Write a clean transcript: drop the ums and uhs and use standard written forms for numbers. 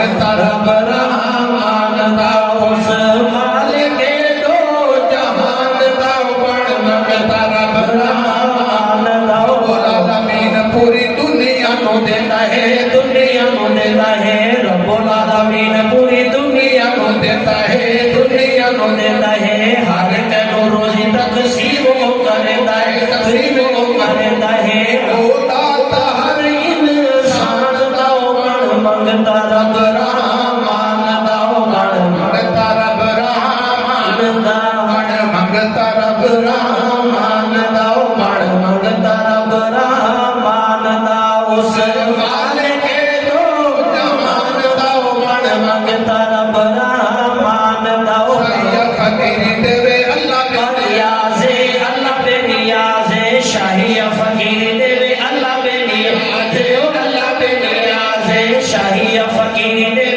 मांगता रब रहमान दाओ उस मालिक दो जहान दाओ बड़ मांगता रब रहमान दाओ रब्बुल आलमीन पूरी दुनिया को देता है दुनिया को देता है रब्बुल आलमीन पूरी दुनिया को देता है दुनिया को देता है हर को रोजी तकसीम करता है तकसीम करता है वो दाता हर इंसान दाओ बड़ मांगता रब रहमान दाओ बड़ मांगता रब रहमान दाओ बड़ मांगता रब रहमान दाओ बड़ मांगता रब रहमान दाओ उस मालिक दो जहान दाओ बड़ मांगता रब रहमान दाओ या फकीर देवे अल्लाह पे नियाज़े अल्लाह पे नियाज़े शाहिया फकीर देवे अल्लाह पे नियाज़े अल्लाह पे नियाज़े शाहिया फकीर देवे